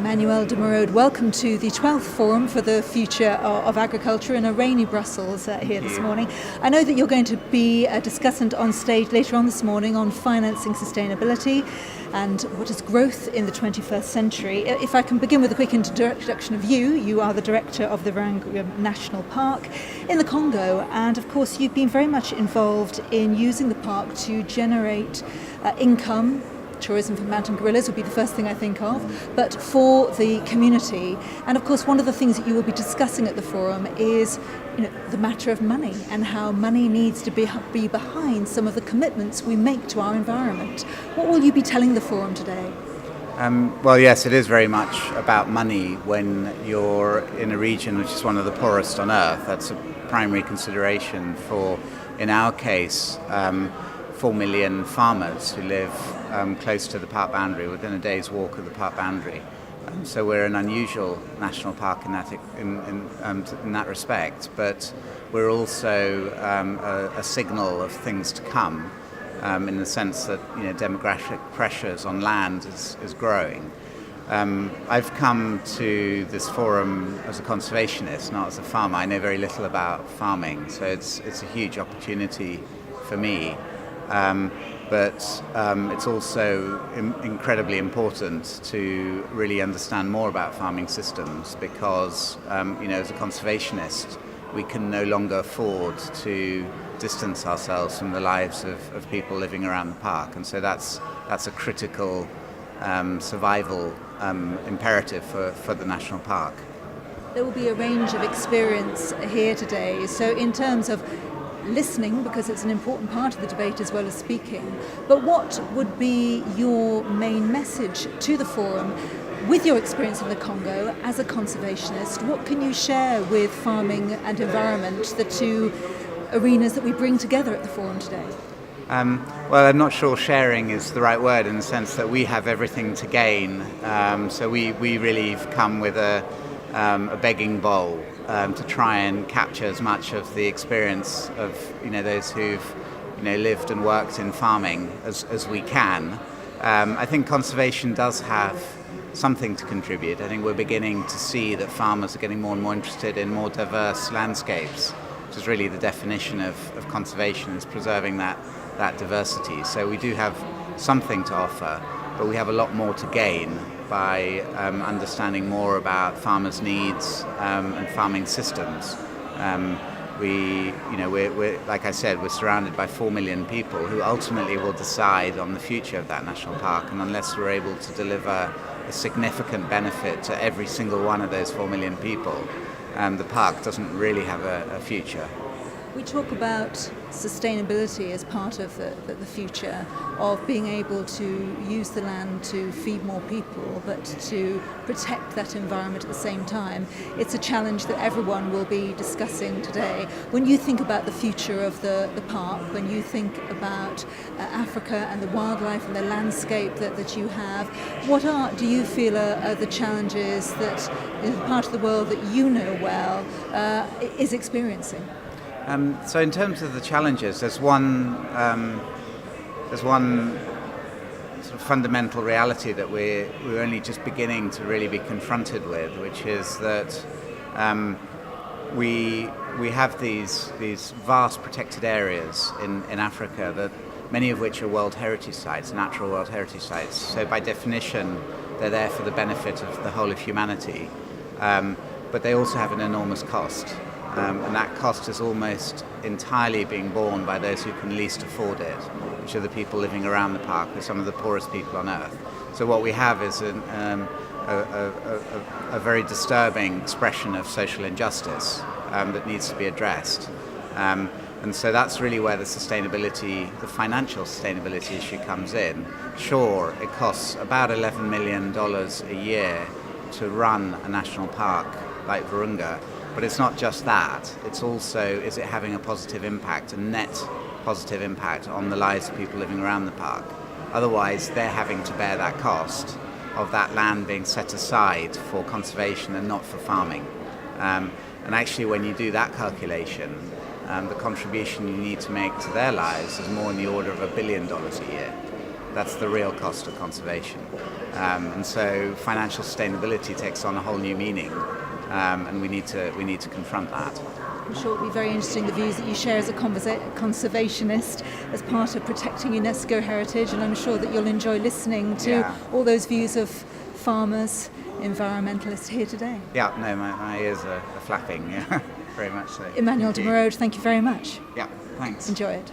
Emmanuel de Merode, welcome to the 12th Forum for the Future of Agriculture in a rainy Brussels here this morning. I know that you're going to be a discussant on stage later on this morning on financing sustainability and what is growth in the 21st century. If I can begin with a quick introduction of you. You are the director of the Virunga National Park in the Congo, and of course you've been very much involved in using the park to generate income. Tourism for mountain gorillas would be the first thing I think of, but for the community. And of course, one of the things that you will be discussing at the forum is, the matter of money and how money needs to be behind some of the commitments we make to our environment. What will you be telling the forum today? Well, yes, it is very much about money when you're in a region which is one of the poorest on earth. That's a primary consideration for, in our case, 4 million farmers who live close to the park boundary, within a day's walk of the park boundary. So we're an unusual national park in that respect, but we're also a signal of things to come, in the sense that demographic pressures on land is growing. I've come to this forum as a conservationist, not as a farmer. I know very little about farming, so it's a huge opportunity for me. But it's also incredibly important to really understand more about farming systems because, as a conservationist, we can no longer afford to distance ourselves from the lives of people living around the park. And so that's a critical survival imperative for the national park. There will be a range of experience here today. So in terms of listening, because it's an important part of the debate as well as speaking, but what would be your main message to the forum with your experience in the Congo as a conservationist? What can you share with farming and environment, the two arenas that we bring together at the forum today? Well, I'm not sure sharing is the right word in the sense that we have everything to gain. So we really have come with a begging bowl to try and capture as much of the experience of those who've lived and worked in farming as we can. I think conservation does have something to contribute. I think we're beginning to see that farmers are getting more and more interested in more diverse landscapes, which is really the definition of conservation, is preserving that diversity. So we do have something to offer, but we have a lot more to gain by understanding more about farmers' needs and farming systems. We're like I said, we're surrounded by 4 million people who ultimately will decide on the future of that national park, and unless we're able to deliver a significant benefit to every single one of those 4 million people, the park doesn't really have a future. We talk about sustainability as part of the future of being able to use the land to feed more people, but to protect that environment at the same time. It's a challenge that everyone will be discussing today. When you think about the future of the park, when you think about Africa and the wildlife and the landscape that you have, what do you feel are the challenges that part of the world that you know well is experiencing? So in terms of the challenges, there's one sort of fundamental reality that we're only just beginning to really be confronted with, which is that we have these vast protected areas in Africa, that many of which are World Heritage Sites, natural World Heritage Sites. So by definition, they're there for the benefit of the whole of humanity, but they also have an enormous cost. And that cost is almost entirely being borne by those who can least afford it, which are the people living around the park, who are some of the poorest people on earth. So what we have is a very disturbing expression of social injustice that needs to be addressed. And so that's really where the financial sustainability issue comes in. Sure, it costs about $11 million a year to run a national park like Virunga, but it's not just that. It's also, is it having a positive impact, a net positive impact on the lives of people living around the park? Otherwise, they're having to bear that cost of that land being set aside for conservation and not for farming. And actually, when you do that calculation, the contribution you need to make to their lives is more in the order of $1 billion a year. That's the real cost of conservation. And so financial sustainability takes on a whole new meaning, and we need to confront that. I'm sure it'll be very interesting, the views that you share as a conservationist as part of protecting UNESCO heritage, and I'm sure that you'll enjoy listening to all those views of farmers, environmentalists here today. Yeah, no, my ears are flapping, yeah, very much so. Emmanuel de Merode, thank you very much. Yeah, thanks. Enjoy it.